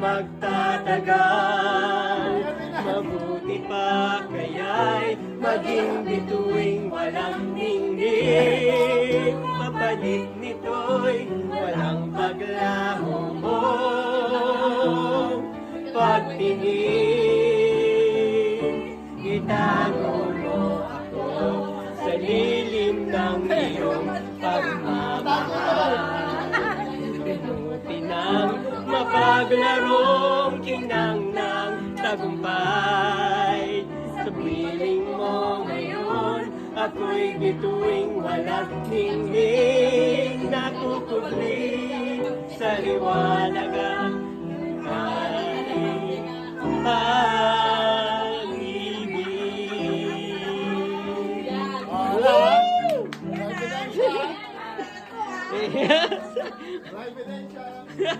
magtatagal. Mabuti pa kaya'y maging bituing walang ninggit. Papalit nito'y walang paglaho mo. Pagtingin, itago mo ako sa lilim ng iyong pagmamahal. Pinuti ng mapaglarong kinang ng tagumpay. Sa piling mo ngayon, ako'y bituing walang ningning. Nakukubli sa liwanag ang aking pag-ibig. Live